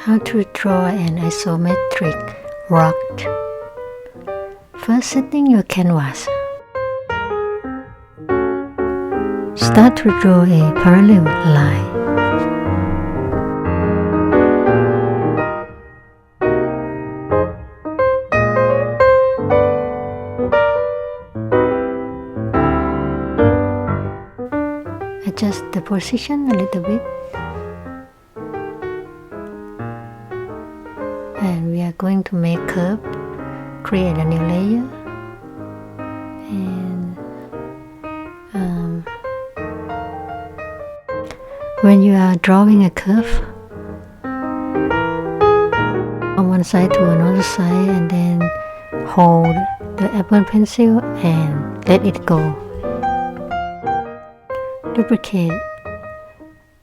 How to draw an isometric rock. First, setting your canvas. Start to draw a parallel line. Adjust the position a little bit. And we are going to make curve, create a new layer, and when you are drawing a curve from one side to another side, and then hold the Apple pencil and let it go. Duplicate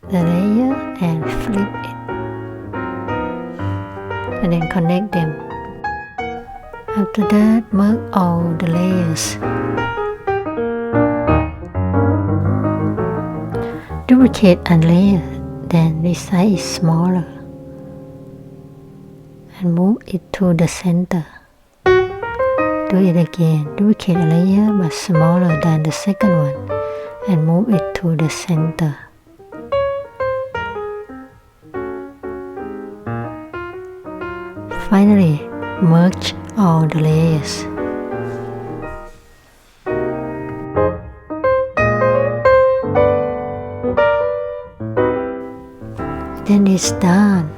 the layer and flip it, and then connect them. After that, mark all the layers. Duplicate a layer, then this side is smaller, and move it to the center. Do it again. Duplicate a layer but smaller than the second one, and move it to the center. Finally, merge all the layers. Then it's done.